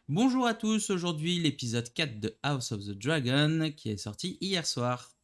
Bonjour à tous, aujourd'hui l'épisode 4 de House of the Dragon qui est sorti hier soir.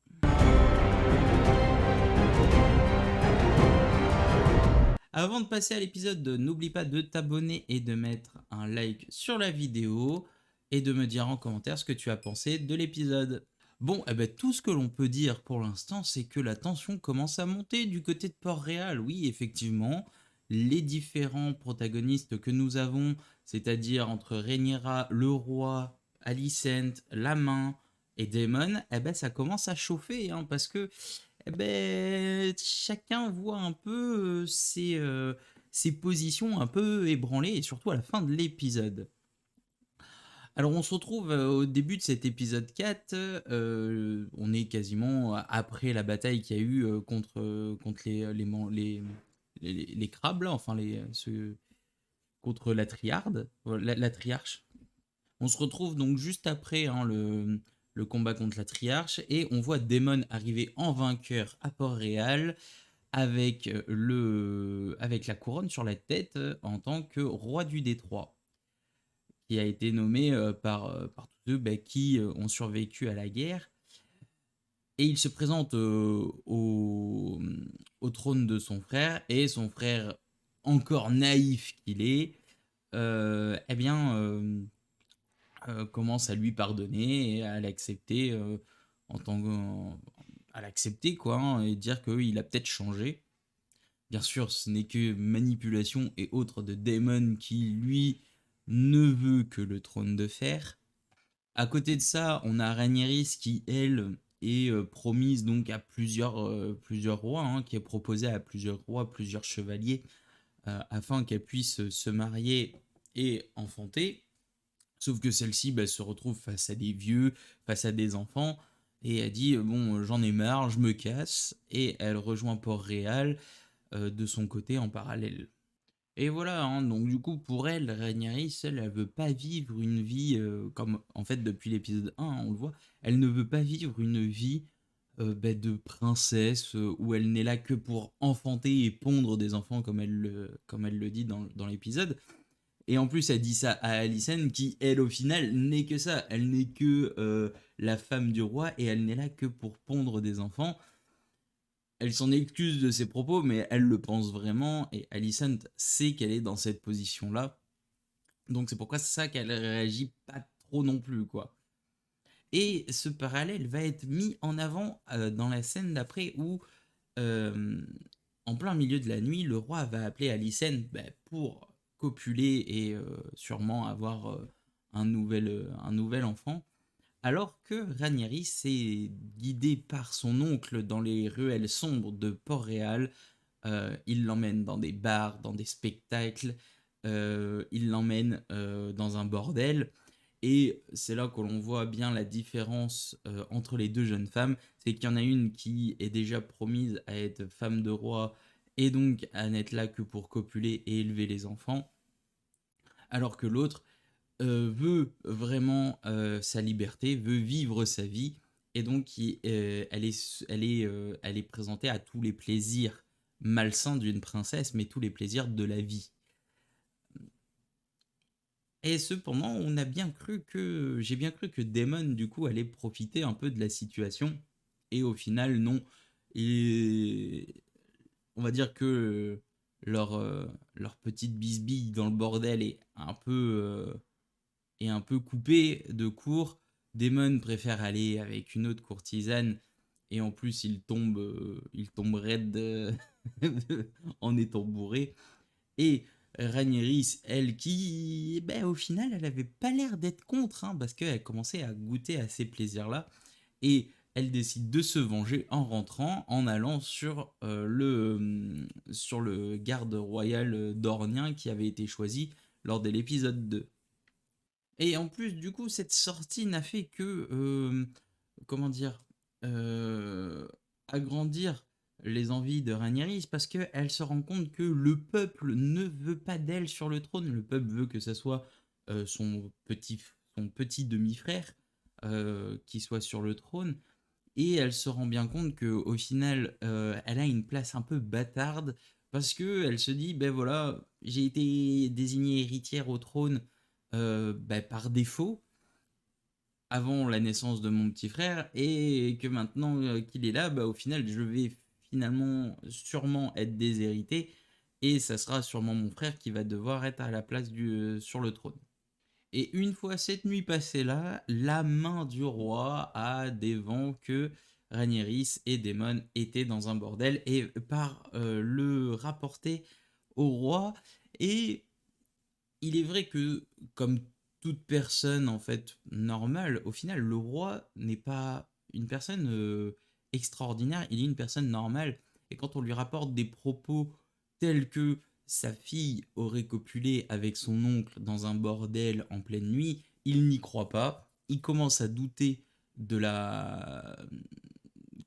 Avant de passer à l'épisode, n'oublie pas de t'abonner et de mettre un like sur la vidéo et de me dire en commentaire ce que tu as pensé de l'épisode. Bon, tout ce que l'on peut dire pour l'instant, c'est que la tension commence à monter du côté de Port-Réal. Oui, effectivement, les différents protagonistes que nous avons, c'est-à-dire entre Rhaenyra, le roi, Alicent, la main et Daemon, ça commence à chauffer, hein, parce que chacun voit un peu ses positions un peu ébranlées, et surtout à la fin de l'épisode. Alors on se retrouve au début de cet épisode 4, on est quasiment après la bataille qu'il y a eu contre les crabes, là, enfin contre la triarde, la triarche. On se retrouve donc juste après, hein, le combat contre la triarche, et on voit Daemon arriver en vainqueur à Port-Réal avec, avec la couronne sur la tête en tant que roi du Détroit, qui a été nommé par tous ceux qui ont survécu à la guerre. Et il se présente au trône de son frère, et son frère, encore naïf qu'il est, commence à lui pardonner et à l'accepter en tant que, à l'accepter quoi, hein, et dire qu'il a peut-être changé. Bien sûr, ce n'est que manipulation et autres de Daemon qui, lui, ne veut que le trône de fer. À côté de ça, on a Rhaenyra qui, elle, est promise donc à plusieurs rois, hein, qui est proposée à plusieurs rois, plusieurs chevaliers, afin qu'elle puisse se marier et enfanter. Sauf que celle-ci se retrouve face à des vieux, face à des enfants, et elle dit bon, j'en ai marre, je me casse, et elle rejoint Port-Réal de son côté en parallèle. Et voilà, hein, donc du coup, pour elle, Rhaenyra, elle veut pas vivre une vie comme, en fait, depuis l'épisode 1, hein, on le voit, elle ne veut pas vivre une vie de princesse où elle n'est là que pour enfanter et pondre des enfants, comme elle le dit dans l'épisode. Et en plus, elle dit ça à Alicent, qui, elle, au final, n'est que ça. Elle n'est que la femme du roi, et elle n'est là que pour pondre des enfants. Elle s'en excuse de ses propos, mais elle le pense vraiment, et Alicent sait qu'elle est dans cette position-là. Donc c'est pourquoi c'est ça qu'elle réagit pas trop non plus, quoi. Et ce parallèle va être mis en avant dans la scène d'après où, euh, en plein milieu de la nuit, le roi va appeler Alicent pour copuler et sûrement avoir un nouvel enfant. Alors que Ranieri s'est guidé par son oncle dans les ruelles sombres de Port-Réal. Il l'emmène dans des bars, dans des spectacles, il l'emmène dans un bordel. Et c'est là que l'on voit bien la différence entre les deux jeunes femmes. C'est qu'il y en a une qui est déjà promise à être femme de roi, et donc à n'être là que pour copuler et élever les enfants. Alors que l'autre veut vraiment sa liberté, veut vivre sa vie, et donc elle est présentée à tous les plaisirs malsains d'une princesse, mais tous les plaisirs de la vie. Et cependant, j'ai bien cru que Daemon du coup allait profiter un peu de la situation, et au final non. Et on va dire que leur petite bisbille dans le bordel est un peu coupé de court. Daemon préfère aller avec une autre courtisane, et en plus il tombe raide en étant bourré. Et Rhaenyra, elle qui, au final, elle avait pas l'air d'être contre, hein, parce qu'elle commençait à goûter à ces plaisirs-là, et elle décide de se venger en rentrant, en allant sur le garde royal dornien qui avait été choisi lors de l'épisode 2. Et en plus, du coup, cette sortie n'a fait que, comment dire, euh, agrandir les envies de Rhaenyra, parce qu'elle se rend compte que le peuple ne veut pas d'elle sur le trône. Le peuple veut que ce soit son petit demi-frère qui soit sur le trône. Et elle se rend bien compte qu'au final, elle a une place un peu bâtarde, parce qu'elle se dit, ben voilà, j'ai été désignée héritière au trône par défaut avant la naissance de mon petit frère et que maintenant qu'il est là, au final, je vais finalement sûrement être déshérité et ça sera sûrement mon frère qui va devoir être à la place sur le trône. Et une fois cette nuit passée là, la main du roi a des vents que Rhaenyra et Daemon étaient dans un bordel et par le rapporter au roi. Et il est vrai que, comme toute personne en fait normale, au final, le roi n'est pas une personne extraordinaire, il est une personne normale. Et quand on lui rapporte des propos tels que sa fille aurait copulé avec son oncle dans un bordel en pleine nuit, il n'y croit pas. Il commence à douter de la,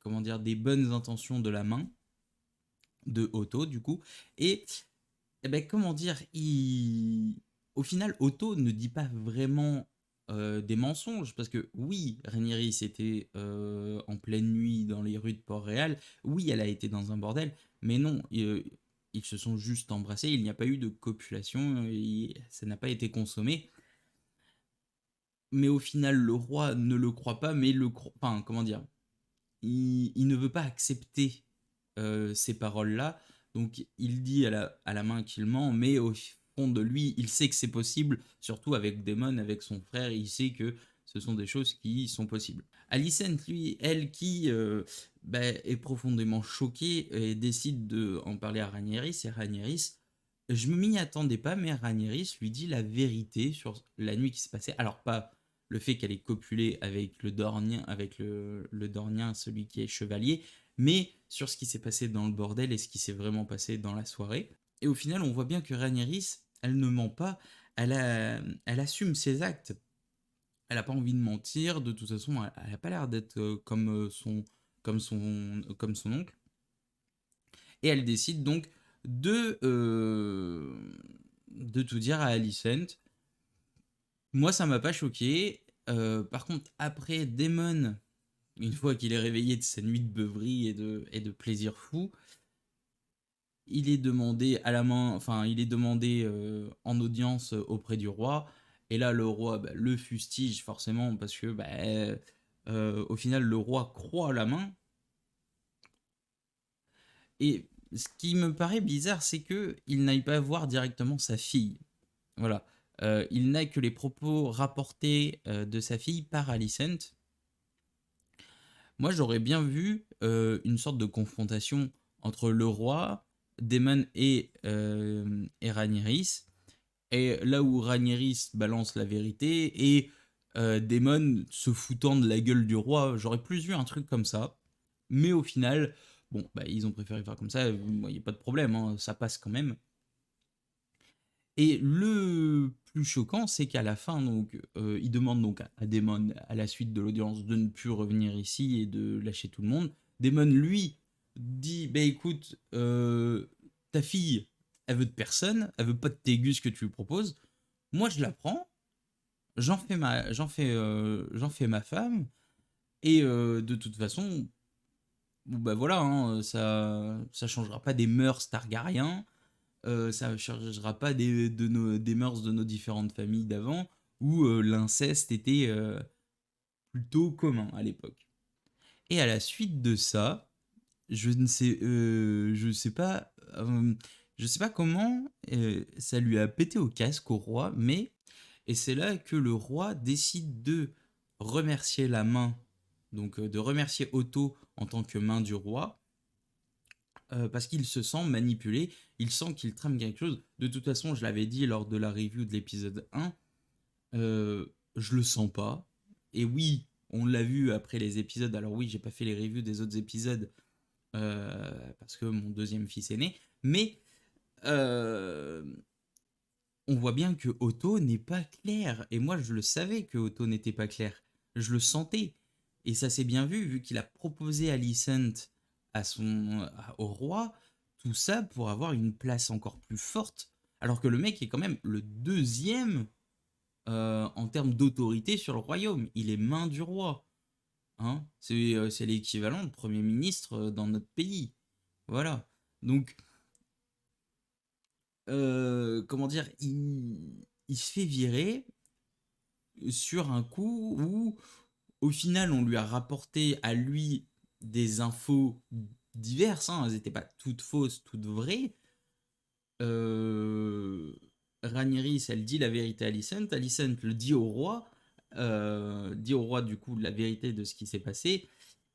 comment dire, des bonnes intentions de la main de Otto du coup. Et comment dire, au final, Otto ne dit pas vraiment des mensonges, parce que oui, Rhaenyra était en pleine nuit dans les rues de Port-Réal, oui, elle a été dans un bordel, mais non, ils se sont juste embrassés, il n'y a pas eu de copulation, ça n'a pas été consommé. Mais au final, le roi ne le croit pas, mais enfin, comment dire, il ne veut pas accepter ces paroles-là. Donc il dit à la main qu'il ment, mais au fond de lui, il sait que c'est possible, surtout avec Daemon, avec son frère, il sait que ce sont des choses qui sont possibles. Alicent, lui, elle qui est profondément choquée et décide de en parler à Rhaenyra, et Rhaenyra, je ne m'y attendais pas, mais Rhaenyra lui dit la vérité sur la nuit qui s'est passée. Alors pas le fait qu'elle ait copulé avec le Dornien, le Dornien, celui qui est chevalier, mais sur ce qui s'est passé dans le bordel et ce qui s'est vraiment passé dans la soirée. Et au final, on voit bien que Rhaenyra, elle ne ment pas, elle assume ses actes. Elle n'a pas envie de mentir, de toute façon, elle n'a pas l'air d'être comme son oncle. Et elle décide donc de, euh, de tout dire à Alicent. Moi, ça m'a pas choqué. Par contre, après Daemon, une fois qu'il est réveillé de sa nuit de beuverie et de plaisir fou, il est demandé à la main, enfin, il est demandé en audience auprès du roi. Et là, le roi le fustige forcément parce que, au final, le roi croit la main. Et ce qui me paraît bizarre, c'est que il n'aille pas voir directement sa fille. Voilà. Il n'a que les propos rapportés de sa fille par Alicent. Moi, j'aurais bien vu une sorte de confrontation entre le roi, Daemon et Rhaenyra. Et là où Rhaenyra balance la vérité et Daemon se foutant de la gueule du roi, j'aurais plus vu un truc comme ça. Mais au final, bon, ils ont préféré faire comme ça, il n'y a pas de problème, hein, ça passe quand même. Et le plus choquant, c'est qu'à la fin, donc, il demande donc à Daemon, à la suite de l'audience, de ne plus revenir ici et de lâcher tout le monde. Daemon, lui, dit, écoute, ta fille, elle veut de personne, elle veut pas de tes gus que tu lui proposes. Moi, je la prends, j'en fais ma femme, et de toute façon, bon, voilà, hein, ça changera pas des mœurs Targaryens, ça ne changera pas des mœurs de nos différentes familles d'avant, où l'inceste était plutôt commun à l'époque. Et à la suite de ça, je sais pas comment ça lui a pété au casque au roi, mais et c'est là que le roi décide de remercier la main, donc de remercier Otto en tant que main du roi, parce qu'il se sent manipulé, il sent qu'il trame quelque chose. De toute façon, je l'avais dit lors de la review de l'épisode 1, je le sens pas. Et oui, on l'a vu après les épisodes. Alors oui, j'ai pas fait les reviews des autres épisodes parce que mon deuxième fils est né, mais euh, on voit bien que Otto n'est pas clair. Et moi, je le savais que Otto n'était pas clair. Je le sentais. Et ça s'est bien vu qu'il a proposé Alicent au roi, tout ça pour avoir une place encore plus forte. Alors que le mec est quand même le deuxième en termes d'autorité sur le royaume. Il est main du roi. Hein, c'est l'équivalent de Premier ministre dans notre pays. Voilà. Donc, comment dire, il se fait virer sur un coup où, au final, on lui a rapporté à lui des infos diverses, hein, elles n'étaient pas toutes fausses, toutes vraies. Euh, Rhaenyra, elle dit la vérité à Alicent. Alicent le dit au roi du coup la vérité de ce qui s'est passé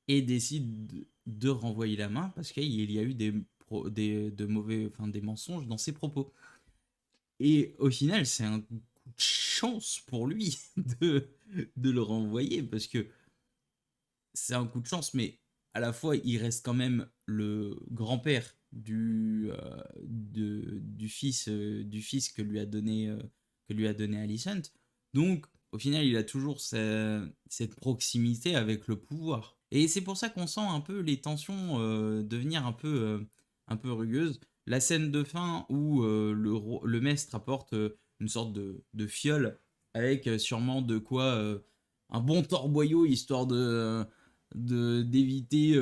et décide de renvoyer la main parce qu'il y a eu de mauvais, enfin des mensonges dans ses propos. Et au final, c'est un coup de chance pour lui de le renvoyer parce que c'est un coup de chance, mais à la fois, il reste quand même le grand-père du fils que lui a donné Alicent. Donc, au final, il a toujours cette proximité avec le pouvoir. Et c'est pour ça qu'on sent un peu les tensions devenir un peu rugueuses. La scène de fin où le maître apporte une sorte de fiole avec sûrement de quoi un bon torboyau histoire d'éviter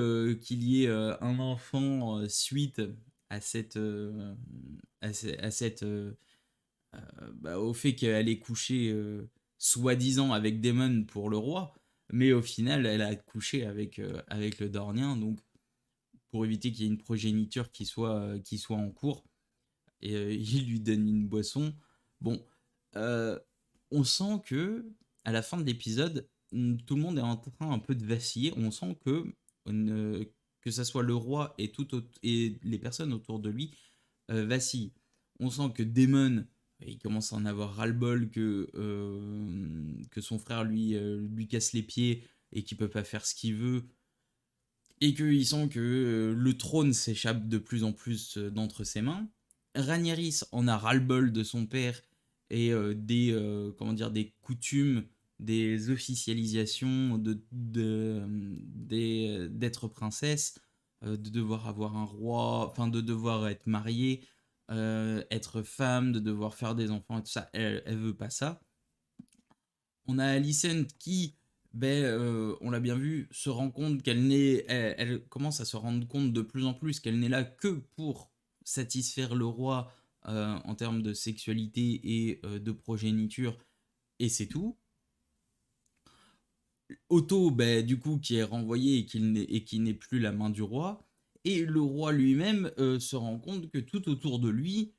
qu'il y ait un enfant suite à cette au fait qu'elle ait couché soi-disant avec Daemon pour le roi, mais au final elle a couché avec le Dornien, donc pour éviter qu'il y ait une progéniture qui soit en cours, et il lui donne une boisson. Bon, euh, on sent que à la fin de l'épisode, tout le monde est en train un peu de vaciller. On sent que ça soit le roi et les personnes autour de lui vacillent. On sent que Daemon, il commence à en avoir ras-le-bol que son frère lui casse les pieds et qu'il peut pas faire ce qu'il veut. Et qu'il sent que le trône s'échappe de plus en plus d'entre ses mains. Rhaenyra en a ras-le-bol de son père et des coutumes, des officialisations d'être princesse, de devoir avoir un roi, enfin de devoir être mariée, être femme, de devoir faire des enfants et tout ça. Elle veut pas ça. On a Alicent qui, on l'a bien vu, se rend compte elle commence à se rendre compte de plus en plus qu'elle n'est là que pour satisfaire le roi en termes de sexualité et de progéniture, et c'est tout. Otto, du coup, qui est renvoyé et qui n'est plus la main du roi, et le roi lui-même se rend compte que tout autour de lui,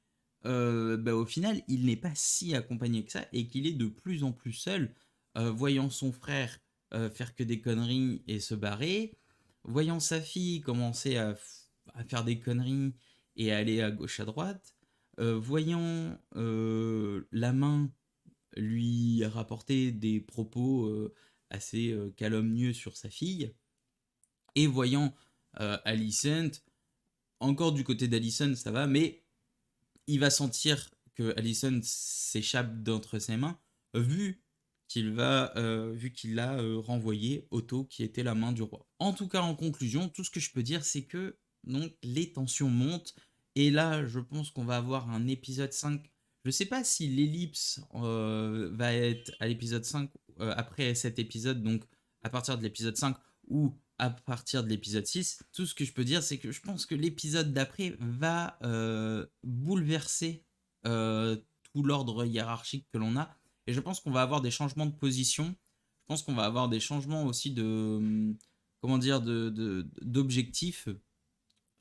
au final, il n'est pas si accompagné que ça et qu'il est de plus en plus seul, voyant son frère faire que des conneries et se barrer, voyant sa fille commencer à faire des conneries et aller à gauche à droite, voyant la main lui rapporter des propos assez calomnieux sur sa fille, et voyant Alicent, encore du côté d'Alicent ça va, mais il va sentir que Alicent s'échappe d'entre ses mains, vu qu'il l'a renvoyé Otto, qui était la main du roi. En tout cas, en conclusion, tout ce que je peux dire, c'est que donc les tensions montent, et là, je pense qu'on va avoir un épisode 5. Je sais pas si l'ellipse va être à l'épisode 5 après cet épisode, donc à partir de l'épisode 5 ou à partir de l'épisode 6. Tout ce que je peux dire, c'est que je pense que l'épisode d'après va bouleverser euh, tout l'ordre hiérarchique que l'on a. Et je pense qu'on va avoir des changements de position. Je pense qu'on va avoir des changements aussi comment dire, d'objectifs,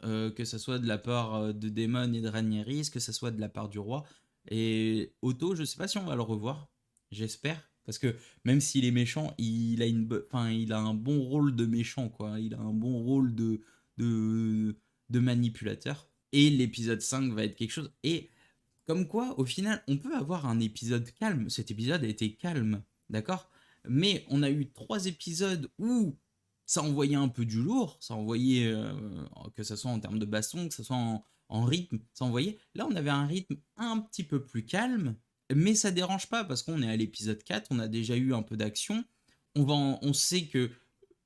que ce soit de la part de Daemon et de Rhaenyra, que ce soit de la part du roi. Et Otto, je sais pas si on va le revoir. J'espère. Parce que même s'il est méchant, il a un bon rôle de méchant, quoi. Il a un bon rôle de, de manipulateur. Et l'épisode 5 va être quelque chose. Et comme quoi, au final, on peut avoir un épisode calme. Cet épisode a été calme, d'accord? Mais on a eu 3 épisodes où ça envoyait un peu du lourd, ça envoyait, que ce soit en termes de baston, que ce soit en rythme, ça envoyait. Là, on avait un rythme un petit peu plus calme, mais ça dérange pas parce qu'on est à l'épisode 4, on a déjà eu un peu d'action. On sait que,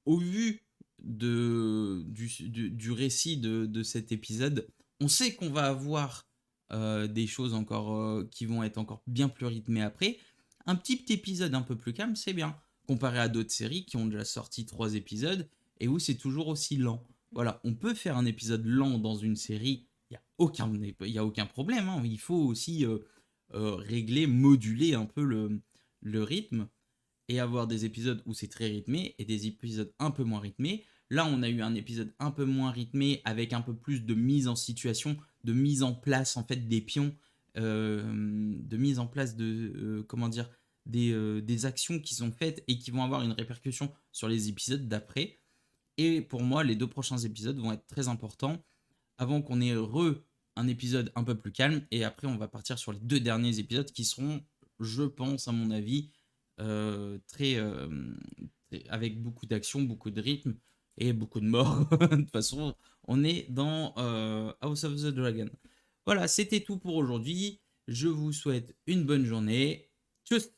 au vu du récit de cet épisode, on sait qu'on va avoir des choses encore qui vont être encore bien plus rythmées après. Un petit épisode un peu plus calme, c'est bien, comparé à d'autres séries qui ont déjà sorti 3 épisodes et où c'est toujours aussi lent. Voilà, on peut faire un épisode lent dans une série, y a aucun problème, hein. Il faut aussi régler, moduler un peu le rythme. et avoir des épisodes où c'est très rythmé et des épisodes un peu moins rythmés. Là, on a eu un épisode un peu moins rythmé avec un peu plus de mise en situation, de mise en place en fait des pions, de mise en place de comment dire des actions qui sont faites et qui vont avoir une répercussion sur les épisodes d'après. Et pour moi, les 2 prochains épisodes vont être très importants avant qu'on ait un épisode un peu plus calme. Et après, on va partir sur les 2 derniers épisodes qui seront, je pense, à mon avis, très, avec beaucoup d'action, beaucoup de rythme et beaucoup de morts. De toute façon, on est dans House of the Dragon. Voilà, c'était tout pour aujourd'hui. Je vous souhaite une bonne journée. Tchuss!